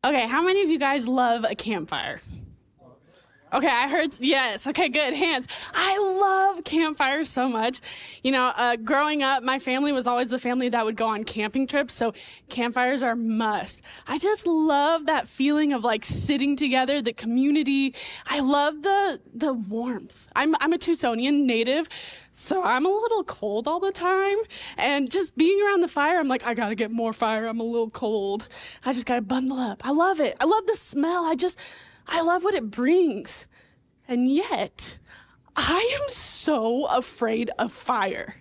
Okay, how many of you guys love a campfire? Okay, I heard, yes. Okay, good, hands. I love campfires so much. You know, growing up, my family was always the family that would go on camping trips, so campfires are a must. I just love that feeling of like sitting together, the community. I love the warmth. I'm a Tucsonian native, so I'm a little cold all the time, and just being around the fire, I'm like, I gotta get more fire, I'm a little cold. I just gotta bundle up. I love it. I love the smell. I love what it brings. And yet, I am so afraid of fire.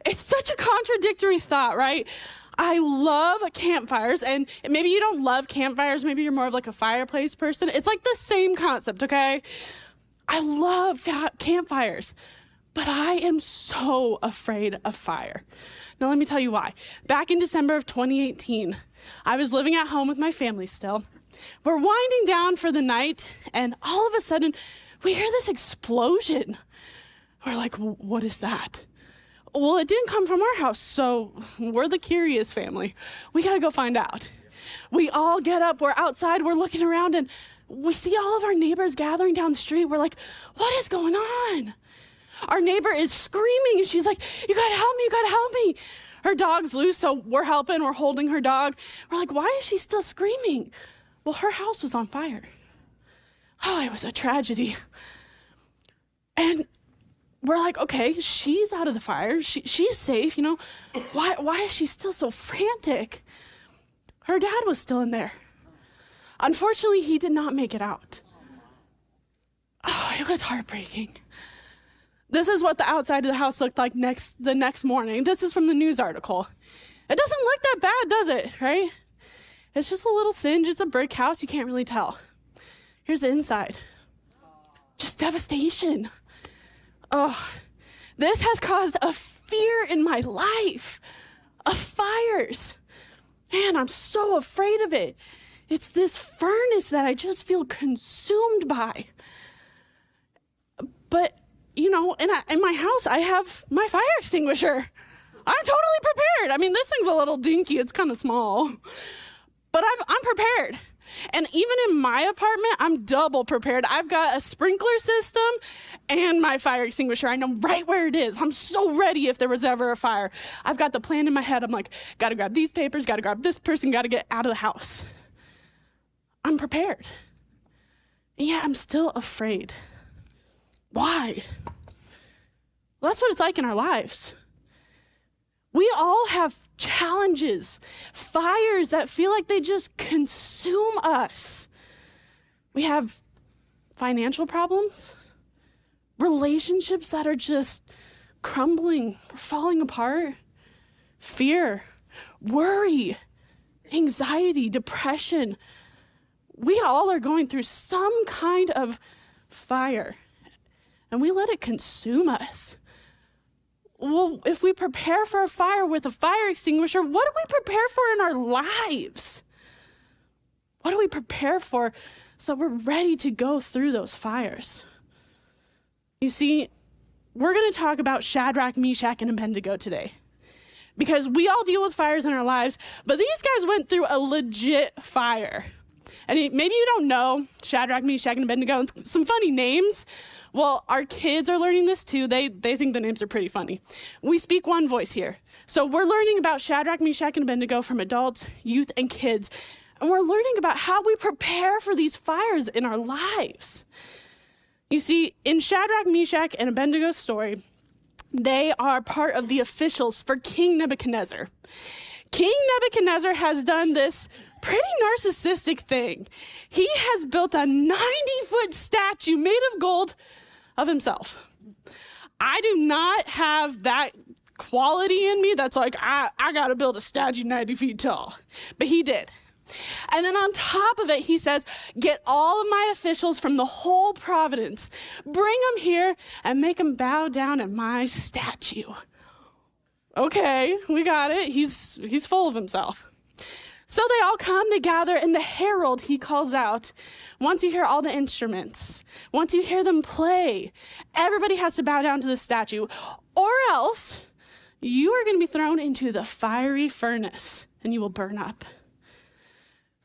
It's such a contradictory thought, right? I love campfires, and maybe you don't love campfires, maybe you're more of like a fireplace person. It's like the same concept, okay? I love campfires, but I am so afraid of fire. Now let me tell you why. Back in December of 2018, I was living at home with my family still. We're winding down for the night, and all of a sudden, we hear this explosion. We're like, what is that? Well, it didn't come from our house, so we're the curious family. We gotta go find out. We all get up, we're outside, we're looking around, and we see all of our neighbors gathering down the street. We're like, what is going on? Our neighbor is screaming, and she's like, you gotta help me, you gotta help me. Her dog's loose, so we're helping, we're holding her dog. We're like, why is she still screaming? Well, her house was on fire. Oh, it was a tragedy. And we're like, okay, she's out of the fire. She's safe, you know. Why is she still so frantic? Her dad was still in there. Unfortunately, he did not make it out. Oh, it was heartbreaking. This is what the outside of the house looked like the next morning. This is from the news article. It doesn't look that bad, does it, right? It's just a little singe. It's a brick house. You can't really tell. Here's the inside. Just devastation. Oh, this has caused a fear in my life of fires. Man, I'm so afraid of it. It's this furnace that I just feel consumed by. But, you know, in my house, I have my fire extinguisher. I'm totally prepared. I mean, this thing's a little dinky. It's kind of small. But I'm prepared. And even in my apartment, I'm double prepared. I've got a sprinkler system and my fire extinguisher. I know right where it is. I'm so ready if there was ever a fire. I've got the plan in my head. I'm like, gotta grab these papers, gotta grab this person, gotta get out of the house. I'm prepared. And yet I'm still afraid. Why? Well, that's what it's like in our lives. We all have challenges, fires that feel like they just consume us. We have financial problems, relationships that are just crumbling, falling apart, fear, worry, anxiety, depression. We all are going through some kind of fire, and we let it consume us. Well, if we prepare for a fire with a fire extinguisher, what do we prepare for in our lives? What do we prepare for so we're ready to go through those fires? You see, we're going to talk about Shadrach, Meschak, and Abednego today. Because we all deal with fires in our lives, but these guys went through a legit fire. And maybe you don't know Shadrach, Meschak, and Abednego, some funny names. Well, our kids are learning this too. They think the names are pretty funny. We speak one voice here. So we're learning about Shadrach, Meschak, and Abednego from adults, youth, and kids. And we're learning about how we prepare for these fires in our lives. You see, in Shadrach, Meschak, and Abednego's story, they are part of the officials for King Nebuchadnezzar. King Nebuchadnezzar has done this pretty narcissistic thing. He has built a 90-foot statue made of gold of himself. I do not have that quality in me that's like, I gotta build a statue 90 feet tall. But he did. And then on top of it, he says, get all of my officials from the whole province, bring them here and make them bow down at my statue. Okay, we got it. He's full of himself. So they all come, they gather, and the herald, he calls out, once you hear all the instruments, once you hear them play, everybody has to bow down to the statue, or else you are going to be thrown into the fiery furnace, and you will burn up.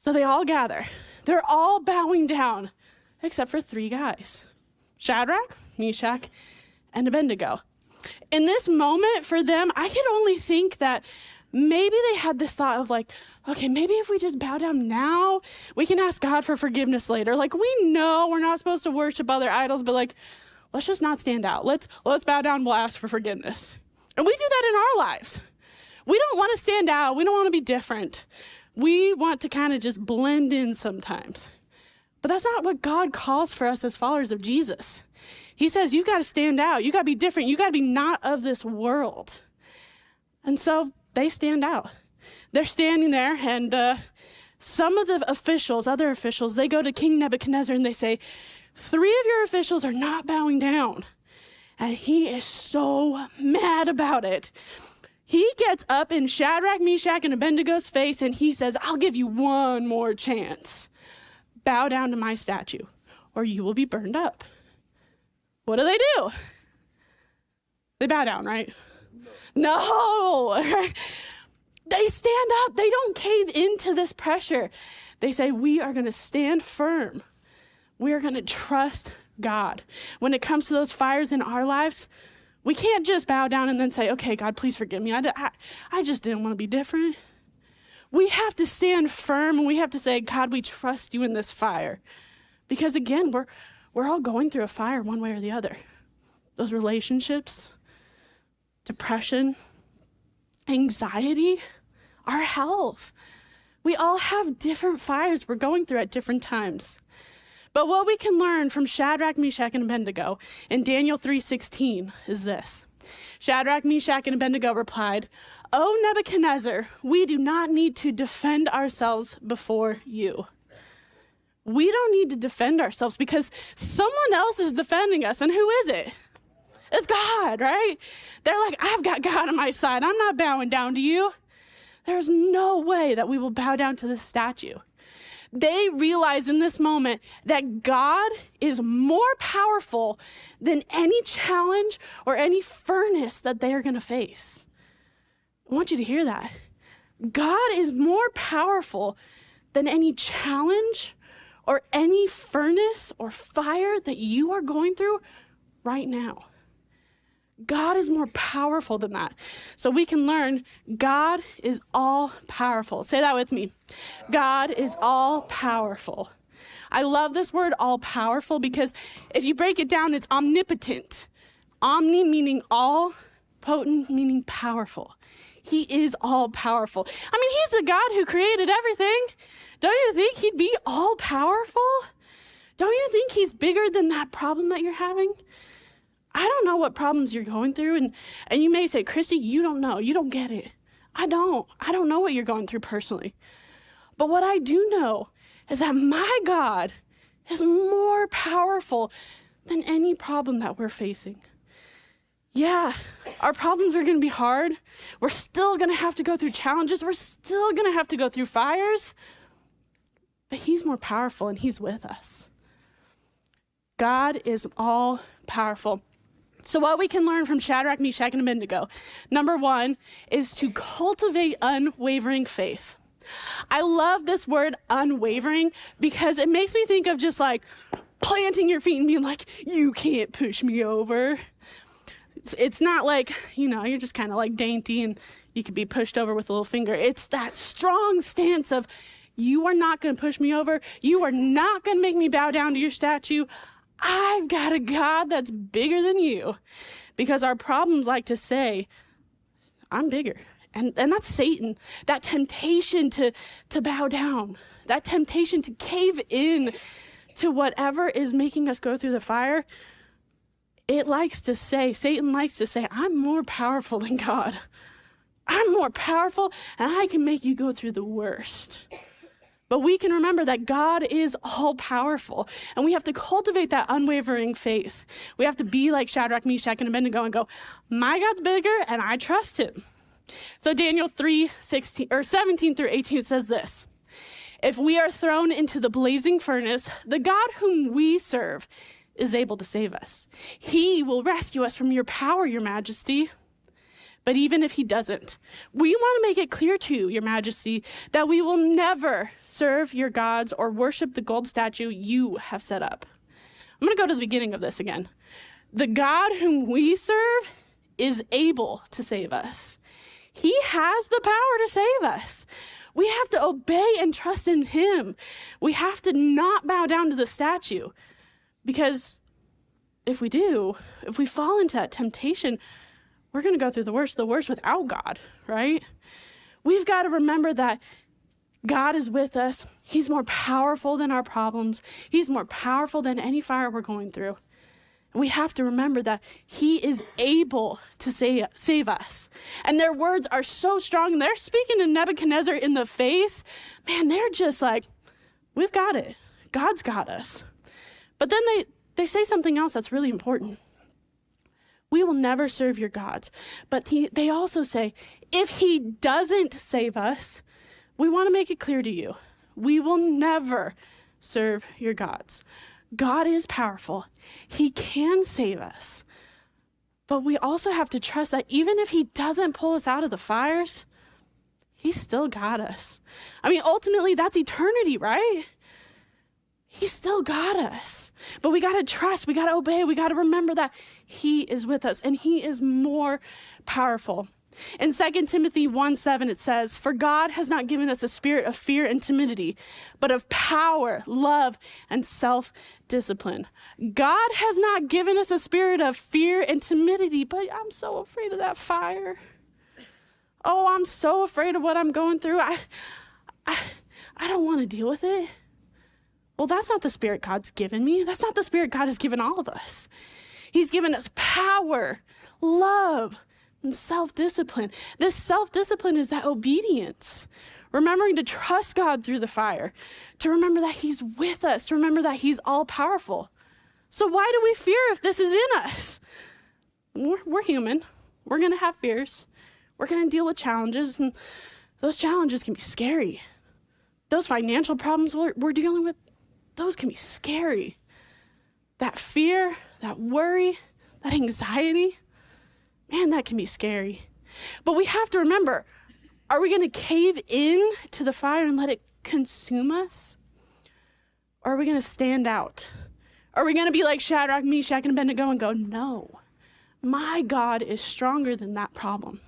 So they all gather. They're all bowing down, except for 3 guys, Shadrach, Meschak, and Abednego. In this moment for them, I could only think that maybe they had this thought of like, okay, maybe if we just bow down now, we can ask God for forgiveness later. Like, we know we're not supposed to worship other idols, but like, let's just not stand out. Let's bow down, we'll ask for forgiveness. And we do that in our lives. We don't want to stand out. We don't want to be different. We want to kind of just blend in sometimes. But that's not what God calls for us as followers of Jesus. He says, you've got to stand out. You got to be different. You got to be not of this world. And so they stand out. They're standing there, and some of the officials, other officials, they go to King Nebuchadnezzar and they say, 3 of your officials are not bowing down. And he is so mad about it. He gets up in Shadrach, Meschak, and Abednego's face, and he says, I'll give you one more chance. Bow down to my statue, or you will be burned up. What do? They bow down, right? No. They stand up. They don't cave into this pressure. They say, we are going to stand firm. We are going to trust God. When it comes to those fires in our lives, we can't just bow down and then say, okay, God, please forgive me. I just didn't want to be different. We have to stand firm, and we have to say, God, we trust you in this fire. Because again, we're all going through a fire one way or the other. Those relationships, depression, anxiety, our health. We all have different fires we're going through at different times. But what we can learn from Shadrach, Meschak, and Abednego in Daniel 3:16 is this. Shadrach, Meschak, and Abednego replied, O Nebuchadnezzar, we do not need to defend ourselves before you. We don't need to defend ourselves because someone else is defending us. And who is it? It's God, right? They're like, I've got God on my side. I'm not bowing down to you. There's no way that we will bow down to this statue. They realize in this moment that God is more powerful than any challenge or any furnace that they are going to face. I want you to hear that. God is more powerful than any challenge or any furnace or fire that you are going through right now. God is more powerful than that. So we can learn God is all powerful. Say that with me. God is all powerful. I love this word all powerful because if you break it down, it's omnipotent. Omni meaning all, potent meaning powerful. He is all powerful. I mean, he's the God who created everything. Don't you think he'd be all powerful? Don't you think he's bigger than that problem that you're having? I don't know what problems you're going through, and you may say, Kristi, you don't know. You don't get it. I don't know what you're going through personally. But what I do know is that my God is more powerful than any problem that we're facing. Yeah, our problems are going to be hard. We're still going to have to go through challenges. We're still going to have to go through fires. But he's more powerful, and he's with us. God is all powerful. So what we can learn from Shadrach, Meschak, and Abednego, number 1, is to cultivate unwavering faith. I love this word unwavering because it makes me think of just like planting your feet and being like, you can't push me over. It's not like, you're just kind of like dainty and you could be pushed over with a little finger. It's that strong stance of, you are not going to push me over. You are not going to make me bow down to your statue. I've got a God that's bigger than you. Because our problems like to say, I'm bigger. And that's Satan. That temptation to bow down. That temptation to cave in to whatever is making us go through the fire. Satan likes to say, I'm more powerful than God. I'm more powerful and I can make you go through the worst. But we can remember that God is all powerful, and we have to cultivate that unwavering faith. We have to be like Shadrach, Meschak, and Abednego and go, my God's bigger and I trust him. So Daniel 17 through 18 says this, if we are thrown into the blazing furnace, the God whom we serve is able to save us. He will rescue us from your power, your majesty. But even if he doesn't, we want to make it clear to you, your majesty, that we will never serve your gods or worship the gold statue you have set up. I'm going to go to the beginning of this again. The God whom we serve is able to save us. He has the power to save us. We have to obey and trust in him. We have to not bow down to the statue, because if we do, if we fall into that temptation, we're going to go through the worst without God, right? We've got to remember that God is with us. He's more powerful than our problems. He's more powerful than any fire we're going through. And we have to remember that he is able to save us. And their words are so strong. They're speaking to Nebuchadnezzar in the face. Man, they're just like, we've got it. God's got us. But then they say something else that's really important. We will never serve your gods. But they also say, if he doesn't save us, we want to make it clear to you, we will never serve your gods. God is powerful. He can save us. But we also have to trust that even if he doesn't pull us out of the fires, he's still got us. I mean, ultimately, that's eternity, right? He's still got us. But we got to trust, we got to obey, we got to remember that he is with us and he is more powerful. In 2 Timothy 1:7, it says, "For God has not given us a spirit of fear and timidity, but of power, love, and self-discipline." God has not given us a spirit of fear and timidity, but I'm so afraid of that fire. Oh, I'm so afraid of what I'm going through. I don't want to deal with it. Well, that's not the spirit God's given me. That's not the spirit God has given all of us. He's given us power, love, and self-discipline. This self-discipline is that obedience, remembering to trust God through the fire, to remember that he's with us, to remember that he's all-powerful. So why do we fear if this is in us? We're human. We're going to have fears. We're going to deal with challenges, and those challenges can be scary. Those financial problems we're dealing with, those can be scary. That fear, that worry, that anxiety, man, that can be scary. But we have to remember, are we going to cave in to the fire and let it consume us? Or are we going to stand out? Are we going to be like Shadrach, Meschak, and Abednego and go, no, my God is stronger than that problem.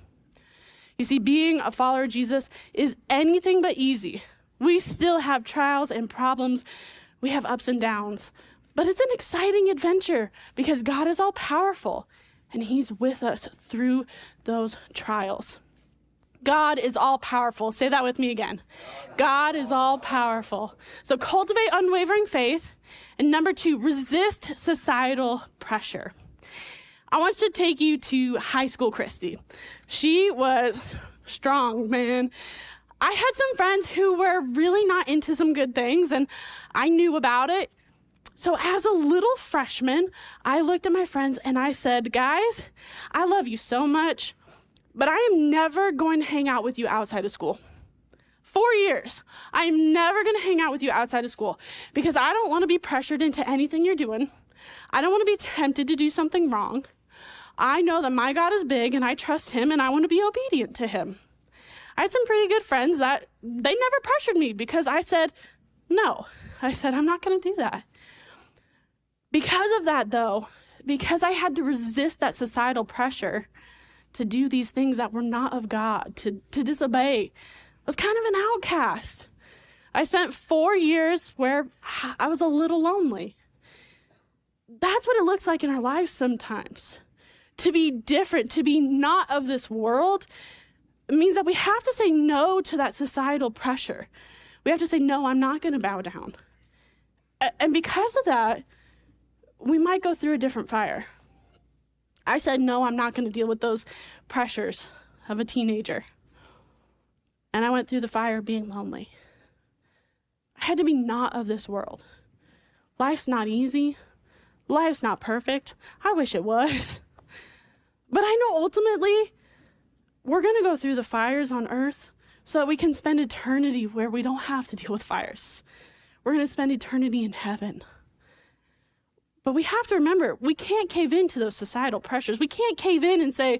You see, being a follower of Jesus is anything but easy. We still have trials and problems. We have ups and downs. But it's an exciting adventure because God is all powerful and he's with us through those trials. God is all powerful. Say that with me again. God is all powerful. So cultivate unwavering faith. And number 2, resist societal pressure. I want to take you to high school Kristi. She was strong, man. I had some friends who were really not into some good things, and I knew about it. So as a little freshman, I looked at my friends and I said, guys, I love you so much, but I am never going to hang out with you outside of school. 4 years, I'm never going to hang out with you outside of school because I don't want to be pressured into anything you're doing. I don't want to be tempted to do something wrong. I know that my God is big and I trust him and I want to be obedient to him. I had some pretty good friends that they never pressured me because I said, no. I said, I'm not going to do that. Because of that, though, because I had to resist that societal pressure to do these things that were not of God, to disobey, I was kind of an outcast. I spent 4 years where I was a little lonely. That's what it looks like in our lives sometimes. To be different, to be not of this world, it means that we have to say no to that societal pressure. We have to say, no, I'm not going to bow down. And because of that, we might go through a different fire. I said, no, I'm not going to deal with those pressures of a teenager. And I went through the fire being lonely. I had to be not of this world. Life's not easy. Life's not perfect. I wish it was. But I know ultimately we're going to go through the fires on earth so that we can spend eternity where we don't have to deal with fires. We're going to spend eternity in heaven. But we have to remember, we can't cave into those societal pressures. We can't cave in and say,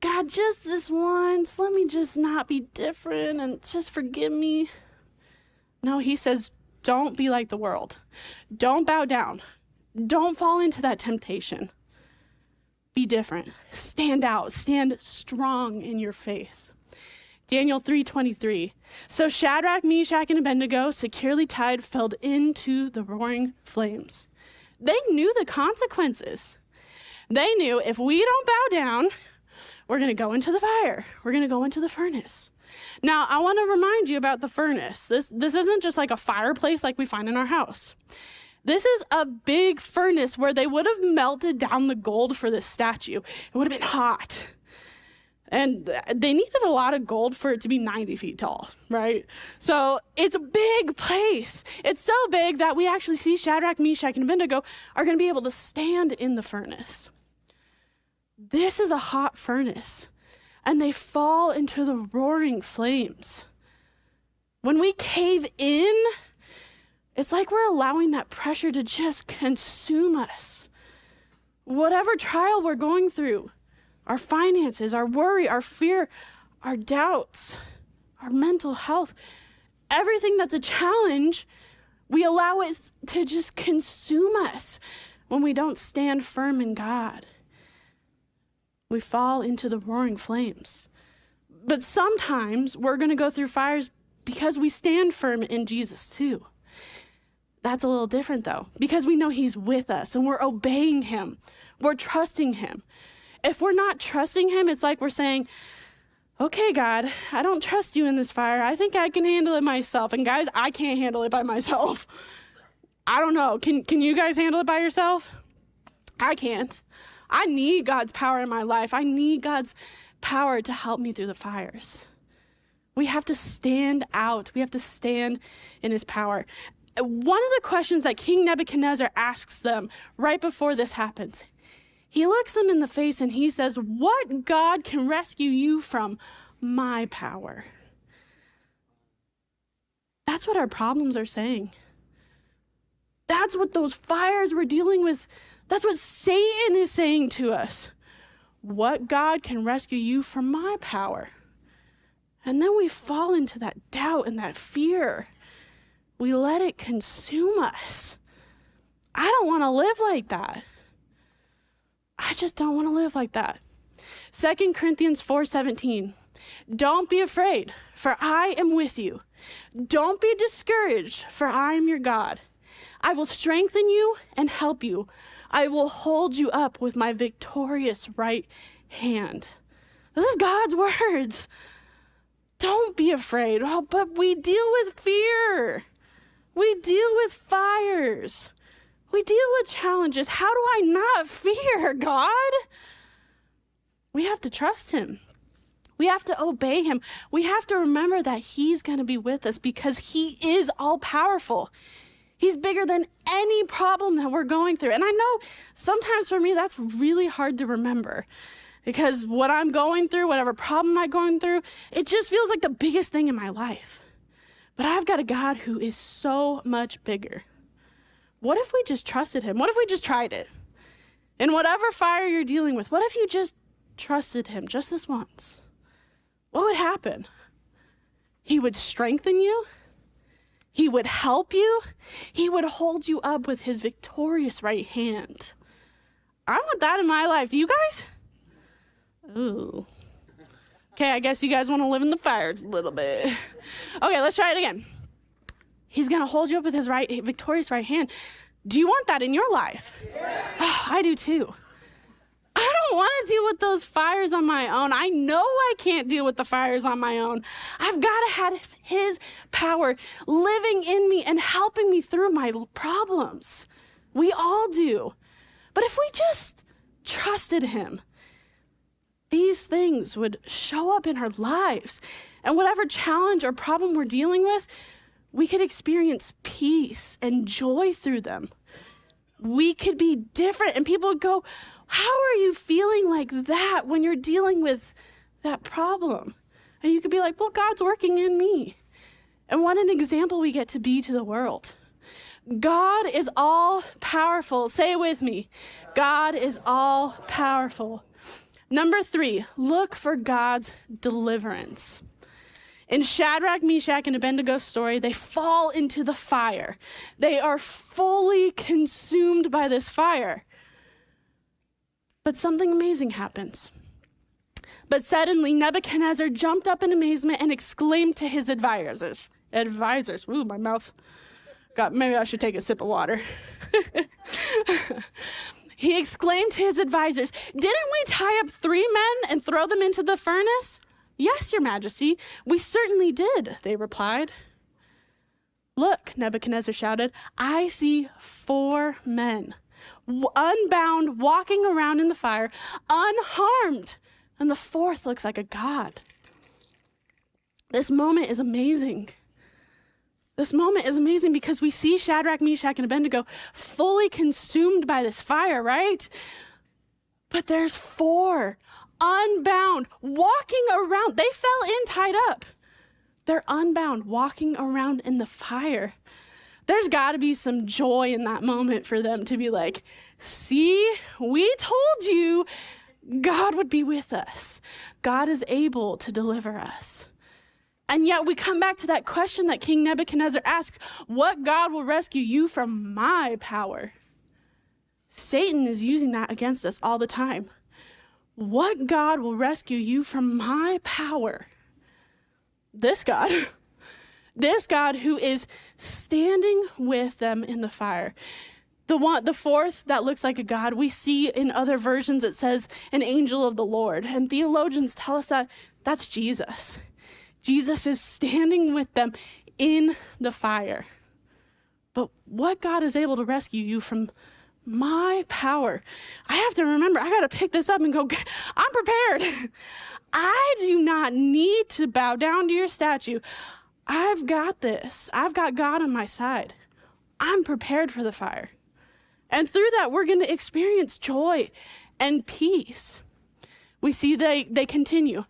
God, just this once, let me just not be different and just forgive me. No, he says, don't be like the world. Don't bow down. Don't fall into that temptation. Be different. Stand out. Stand strong in your faith. Daniel 3:23. So Shadrach, Meschak, and Abednego, securely tied, fell into the roaring flames. They knew the consequences. They knew if we don't bow down, we're going to go into the fire. We're going to go into the furnace. Now, I want to remind you about the furnace. This isn't just like a fireplace like we find in our house. This is a big furnace where they would have melted down the gold for this statue. It would have been hot. And they needed a lot of gold for it to be 90 feet tall, right? So it's a big place. It's so big that we actually see Shadrach, Meschak, and Abednego are going to be able to stand in the furnace. This is a hot furnace, and they fall into the roaring flames. When we cave in, it's like we're allowing that pressure to just consume us. Whatever trial we're going through, our finances, our worry, our fear, our doubts, our mental health, everything that's a challenge, we allow it to just consume us when we don't stand firm in God. We fall into the roaring flames. But sometimes we're going to go through fires because we stand firm in Jesus too. That's a little different though, because we know he's with us and we're obeying him. We're trusting him. If we're not trusting him, it's like we're saying, okay, God, I don't trust you in this fire. I think I can handle it myself. And guys, I can't handle it by myself. I don't know. Can you guys handle it by yourself? I can't. I need God's power in my life. I need God's power to help me through the fires. We have to stand out. We have to stand in his power. One of the questions that King Nebuchadnezzar asks them right before this happens, he looks them in the face and he says, what God can rescue you from my power? That's what our problems are saying. That's what those fires we're dealing with, that's what Satan is saying to us. What God can rescue you from my power? And then we fall into that doubt and that fear. We let it consume us. I don't want to live like that. I just don't want to live like that. 2 Corinthians 4:17. Don't be afraid, for I am with you. Don't be discouraged, for I am your God. I will strengthen you and help you. I will hold you up with my victorious right hand. This is God's words. Don't be afraid. Oh, but we deal with fear. We deal with fires. We deal with challenges. How do I not fear God? We have to trust him. We have to obey him. We have to remember that he's going to be with us because he is all powerful. He's bigger than any problem that we're going through. And I know sometimes for me, that's really hard to remember because what I'm going through, whatever problem I'm going through, it just feels like the biggest thing in my life. But I've got a God who is so much bigger. What if we just trusted him? What if we just tried it? In whatever fire you're dealing with, what if you just trusted him just this once? What would happen? He would strengthen you. He would help you. He would hold you up with his victorious right hand. I want that in my life. Do you guys? Ooh. Okay, I guess you guys want to live in the fire a little bit. Okay, let's try it again. He's going to hold you up with his victorious right hand. Do you want that in your life? Yeah. Oh, I do too. I don't want to deal with those fires on my own. I know I can't deal with the fires on my own. I've got to have his power living in me and helping me through my problems. We all do. But if we just trusted him, these things would show up in our lives. And whatever challenge or problem we're dealing with, we could experience peace and joy through them. We could be different, and people would go, how are you feeling like that when you're dealing with that problem? And you could be like, well, God's working in me. And what an example we get to be to the world. God is all powerful. Say it with me. God is all powerful. Number 3, look for God's deliverance. In Shadrach, Meschak, and Abednego's story, they fall into the fire. They are fully consumed by this fire. But something amazing happens. But suddenly Nebuchadnezzar jumped up in amazement and exclaimed to his advisors. Ooh, my mouth got, maybe I should take a sip of water. He exclaimed to his advisors, "Didn't we tie up 3 men and throw them into the furnace?" "Yes, your majesty, we certainly did," they replied. "Look," Nebuchadnezzar shouted, "I see 4 men, unbound, walking around in the fire, unharmed, and the 4th looks like a god." This moment is amazing. This moment is amazing because we see Shadrach, Meshach, and Abednego fully consumed by this fire, right? But there's 4 unbound, walking around. They fell in tied up. They're unbound, walking around in the fire. There's got to be some joy in that moment for them to be like, "See, we told you God would be with us. God is able to deliver us." And yet we come back to that question that King Nebuchadnezzar asks, what God will rescue you from my power? Satan is using that against us all the time. What God will rescue you from my power? This God. This God who is standing with them in the fire. The 4th that looks like a god, we see in other versions it says an angel of the Lord. And theologians tell us that that's Jesus. Jesus is standing with them in the fire. But what God is able to rescue you from my power? I have to remember, I got to pick this up and go, I'm prepared. I do not need to bow down to your statue. I've got this. I've got God on my side. I'm prepared for the fire. And through that, we're going to experience joy and peace. We see they continue.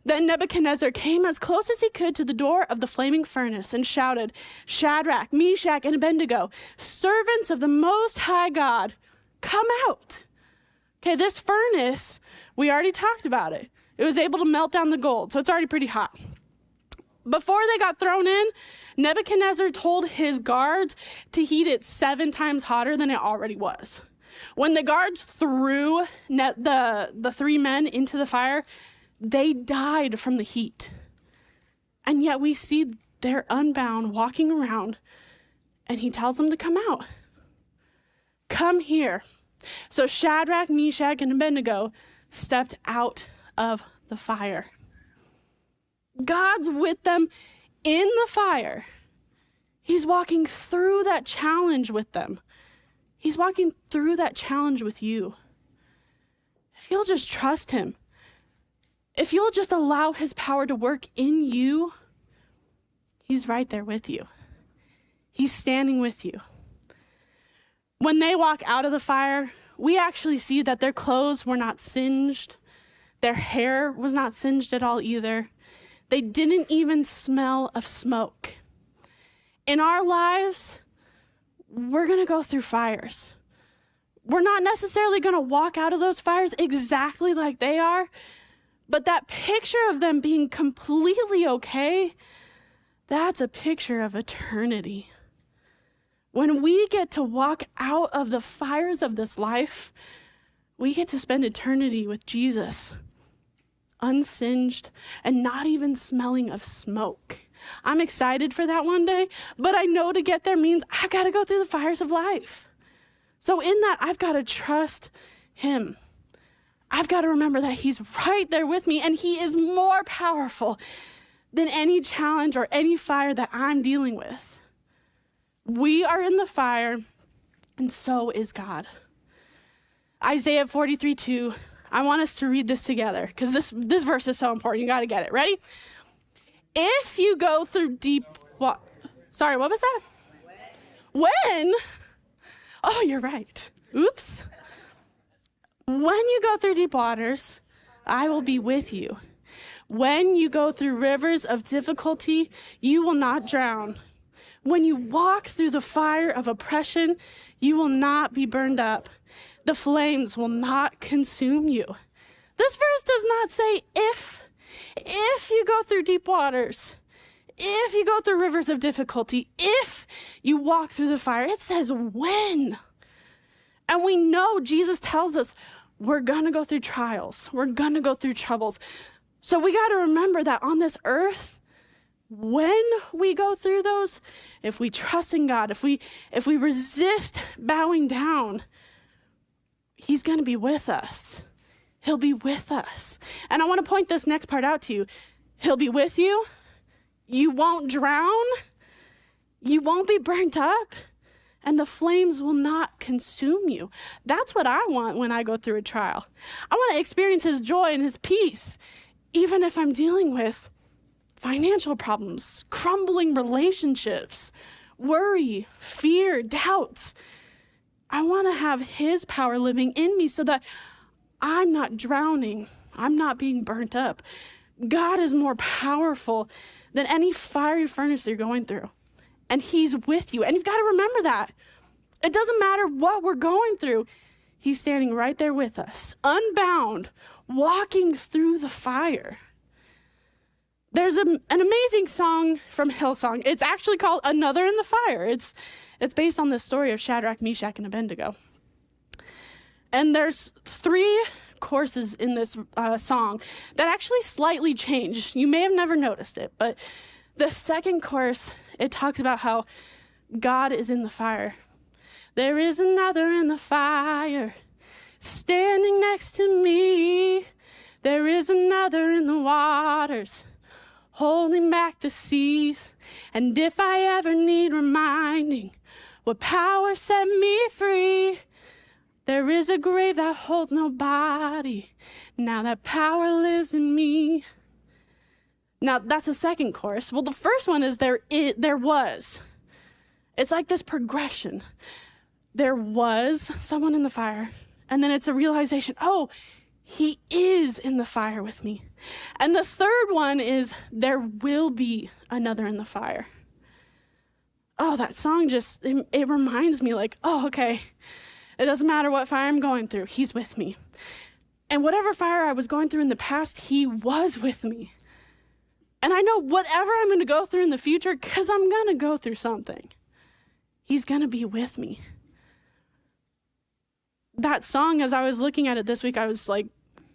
Then Nebuchadnezzar came as close as he could to the door of the flaming furnace and shouted, "Shadrach, Meshach, and Abednego, servants of the Most High God, come out." Okay, this furnace, we already talked about it. It was able to melt down the gold, so it's already pretty hot. Before they got thrown in, Nebuchadnezzar told his guards to heat it 7 times hotter than it already was. When the guards threw the 3 men into the fire, they died from the heat. And yet we see they're unbound, walking around, and he tells them to come out. Come here. So Shadrach, Meshach, and Abednego stepped out of the fire. God's with them in the fire. He's walking through that challenge with them. He's walking through that challenge with you. If you'll just trust him, if you'll just allow his power to work in you, he's right there with you. He's standing with you. When they walk out of the fire, we actually see that their clothes were not singed. Their hair was not singed at all either. They didn't even smell of smoke. In our lives, we're going to go through fires. We're not necessarily going to walk out of those fires exactly like they are, but that picture of them being completely okay, that's a picture of eternity. When we get to walk out of the fires of this life, we get to spend eternity with Jesus, unsinged and not even smelling of smoke. I'm excited for that one day, but I know to get there means I've got to go through the fires of life. So in that, I've got to trust him. I've got to remember that he's right there with me, and he is more powerful than any challenge or any fire that I'm dealing with. We are in the fire, and so is God. Isaiah 43:2. I want us to read this together because this verse is so important. You got to get it. Ready? If you go through deep water. Sorry, what was that? When? Oh, you're right. Oops. When you go through deep waters, I will be with you. When you go through rivers of difficulty, you will not drown. When you walk through the fire of oppression, you will not be burned up. The flames will not consume you. This verse does not say if you go through deep waters, if you go through rivers of difficulty, if you walk through the fire. It says when. And we know Jesus tells us we're going to go through trials. We're going to go through troubles. So we got to remember that on this earth, when we go through those, if we trust in God, if we resist bowing down, he's going to be with us. He'll be with us. And I want to point this next part out to you. He'll be with you. You won't drown. You won't be burnt up. And the flames will not consume you. That's what I want when I go through a trial. I want to experience his joy and his peace, even if I'm dealing with financial problems, crumbling relationships, worry, fear, doubts. I want to have his power living in me so that I'm not drowning. I'm not being burnt up. God is more powerful than any fiery furnace you're going through. And he's with you. And you've got to remember that. It doesn't matter what we're going through. He's standing right there with us, unbound, walking through the fire. There's an amazing song from Hillsong. It's actually called Another in the Fire. It's based on the story of Shadrach, Meschak, and Abednego. And there's 3 choruses in this song that actually slightly change. You may have never noticed it, but the second chorus, it talks about how God is in the fire. There is another in the fire, standing next to me. There is another in the waters, holding back the seas. And if I ever need reminding what power set me free, there is a grave that holds no body. Now that power lives in me. Now, that's the second chorus. Well, the first one is there was. It's like this progression. There was someone in the fire, and then it's a realization, oh, he is in the fire with me. And the third one is there will be another in the fire. Oh, that song just, it reminds me like, oh, okay, it doesn't matter what fire I'm going through, he's with me. And whatever fire I was going through in the past, he was with me. And I know whatever I'm going to go through in the future, because I'm going to go through something, he's going to be with me. That song, as I was looking at it this week, I was like,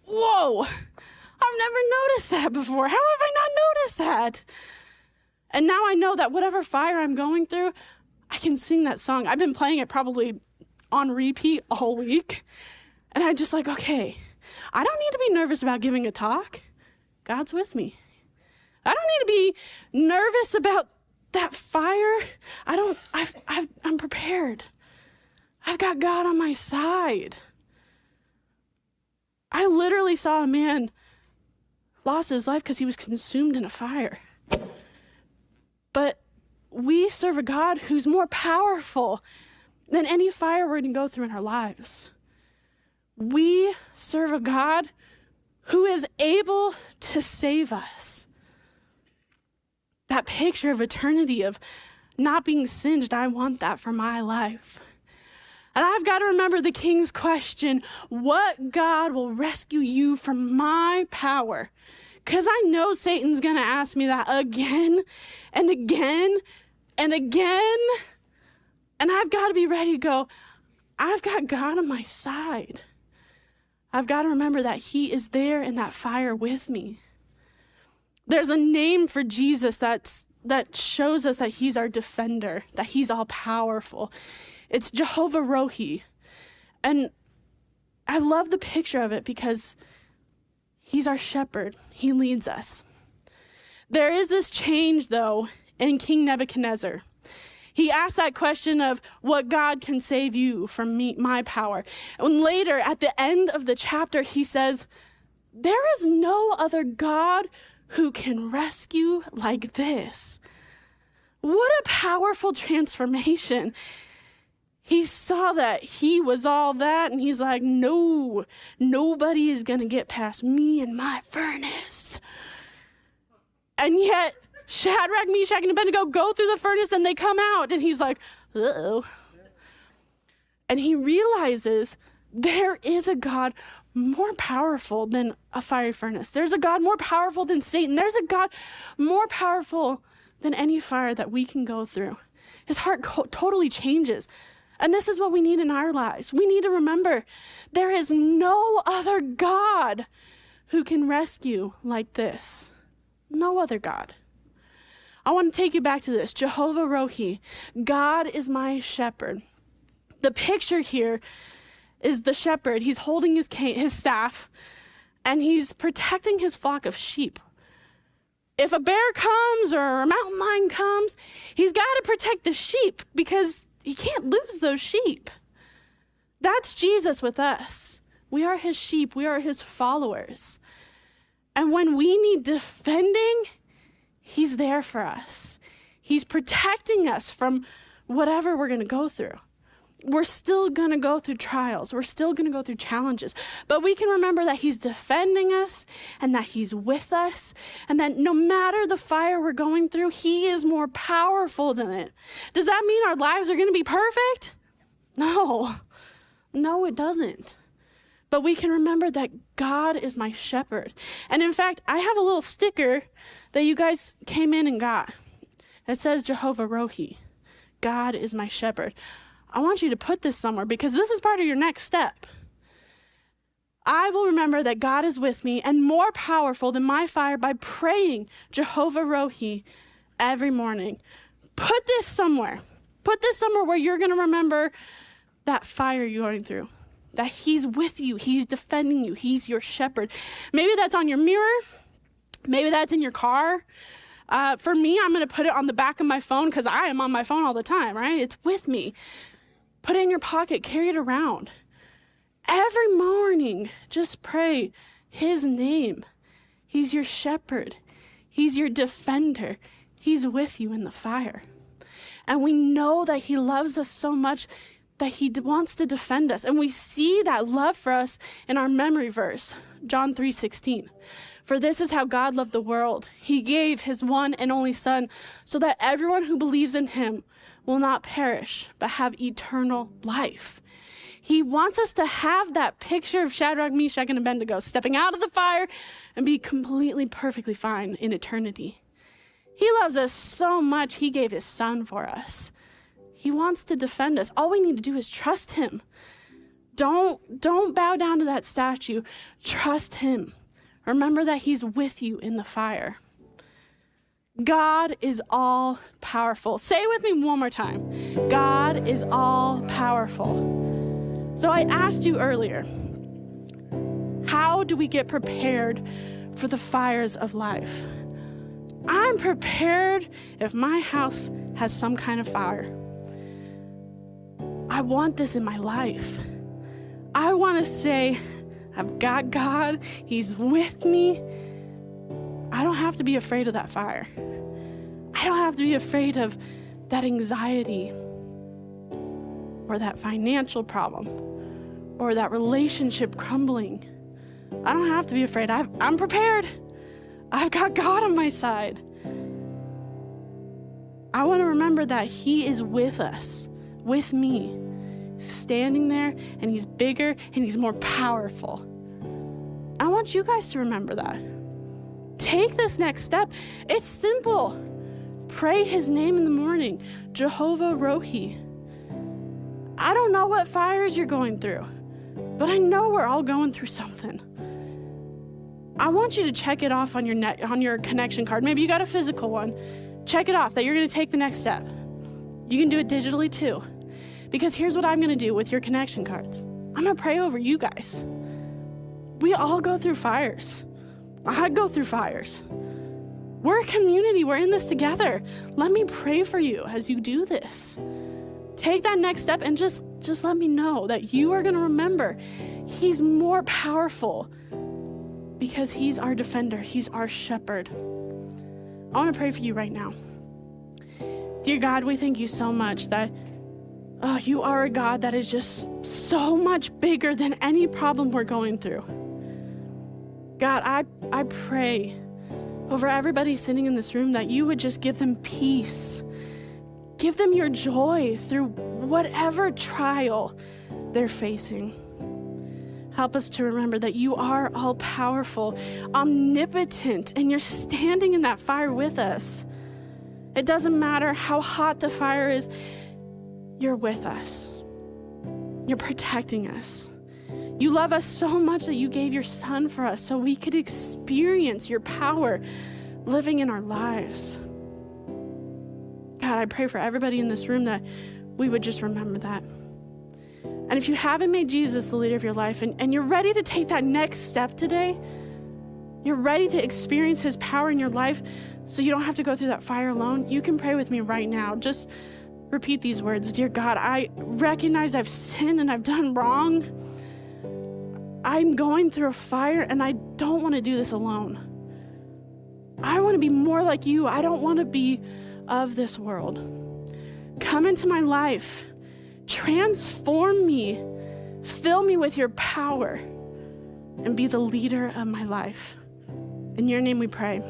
whoa, I've never noticed that before. How have I not noticed that? And now I know that whatever fire I'm going through, I can sing that song. I've been playing it probably on repeat all week. And I'm just like, okay, I don't need to be nervous about giving a talk. God's with me. I don't need to be nervous about that fire. I'm prepared. I've got God on my side. I literally saw a man lost his life because he was consumed in a fire. But we serve a God who's more powerful than any fire we're going to go through in our lives. We serve a God who is able to save us. That picture of eternity, of not being singed, I want that for my life. And I've got to remember the King's question, what God will rescue you from my power? Because I know Satan's going to ask me that again and again and again. And I've got to be ready to go, I've got God on my side. I've got to remember that he is there in that fire with me. There's a name for Jesus that shows us that he's our defender, that he's all powerful. It's Jehovah Rohi. And I love the picture of it because he's our shepherd. He leads us. There is this change, though, in King Nebuchadnezzar. He asked that question of what God can save you from my power. And later, at the end of the chapter, he says, there is no other God who can rescue like this. What a powerful transformation. He saw that he was all that, and he's like, no, nobody is going to get past me and my furnace. And yet, Shadrach, Meschak, and Abednego go through the furnace, and they come out, and he's like, uh-oh. And he realizes there is a God more powerful than a fiery furnace. There's a God more powerful than Satan. There's a God more powerful than any fire that we can go through. His heart totally changes. And this is what we need in our lives. We need to remember there is no other God who can rescue like this. No other God. I want to take you back to this. Jehovah Rohi. God is my shepherd. The picture here is the shepherd. He's holding his staff, and he's protecting his flock of sheep. If a bear comes or a mountain lion comes, he's got to protect the sheep because he can't lose those sheep. That's Jesus with us. We are his sheep. We are his followers. And when we need defending, he's there for us. He's protecting us from whatever we're going to go through. We're still going to go through trials. We're still going to go through challenges. But we can remember that he's defending us and that he's with us and that no matter the fire we're going through, he is more powerful than it. Does that mean our lives are going to be perfect? No, it doesn't. But we can remember that God is my shepherd. And in fact, I have a little sticker that you guys came in and got. It says Jehovah Rohi. God is my shepherd. I want you to put this somewhere because this is part of your next step. I will remember that God is with me and more powerful than my fire by praying Jehovah Rohi every morning. Put this somewhere. Put this somewhere where you're going to remember that fire you're going through. That he's with you. He's defending you. He's your shepherd. Maybe that's on your mirror. Maybe that's in your car. For me, I'm going to put it on the back of my phone because I am on my phone all the time, right? It's with me. Put it in your pocket. Carry it around. Every morning, just pray his name. He's your shepherd. He's your defender. He's with you in the fire. And we know that he loves us so much that he wants to defend us. And we see that love for us in our memory verse, John 3:16. For this is how God loved the world. He gave his one and only Son so that everyone who believes in him will not perish, but have eternal life. He wants us to have that picture of Shadrach, Meschak, and Abednego stepping out of the fire and be completely, perfectly fine in eternity. He loves us so much, he gave his Son for us. He wants to defend us. All we need to do is trust him. Don't bow down to that statue. Trust him. Remember that he's with you in the fire. God is all powerful. Say it with me one more time. God is all powerful. So I asked you earlier, how do we get prepared for the fires of life? I'm prepared if my house has some kind of fire. I want this in my life. I want to say, I've got God. He's with me. I don't have to be afraid of that fire. I don't have to be afraid of that anxiety or that financial problem or that relationship crumbling. I don't have to be afraid. I'm prepared. I've got God on my side. I want to remember that he is with us, with me, standing there, and he's bigger and he's more powerful. I want you guys to remember that. Take this next step. It's simple. Pray his name in the morning, Jehovah Rohi. I don't know what fires you're going through, but I know we're all going through something. I want you to check it off on your connection card. Maybe you got a physical one. Check it off that you're going to take the next step. You can do it digitally too. Because here's what I'm going to do with your connection cards. I'm going to pray over you guys. We all go through fires. I go through fires. We're a community. We're in this together. Let me pray for you as you do this. Take that next step and just let me know that you are going to remember he's more powerful because he's our defender. He's our shepherd. I want to pray for you right now. Dear God, we thank you so much that you are a God that is just so much bigger than any problem we're going through. God, I pray over everybody sitting in this room that you would just give them peace. Give them your joy through whatever trial they're facing. Help us to remember that you are all powerful, omnipotent, and you're standing in that fire with us. It doesn't matter how hot the fire is, you're with us. You're protecting us. You love us so much that you gave your son for us so we could experience your power living in our lives. God, I pray for everybody in this room that we would just remember that. And if you haven't made Jesus the leader of your life and you're ready to take that next step today, you're ready to experience his power in your life so you don't have to go through that fire alone, you can pray with me right now. Just repeat these words. Dear God, I recognize I've sinned and I've done wrong. I'm going through a fire and I don't want to do this alone. I want to be more like you. I don't want to be of this world. Come into my life. Transform me. Fill me with your power and be the leader of my life. In your name we pray.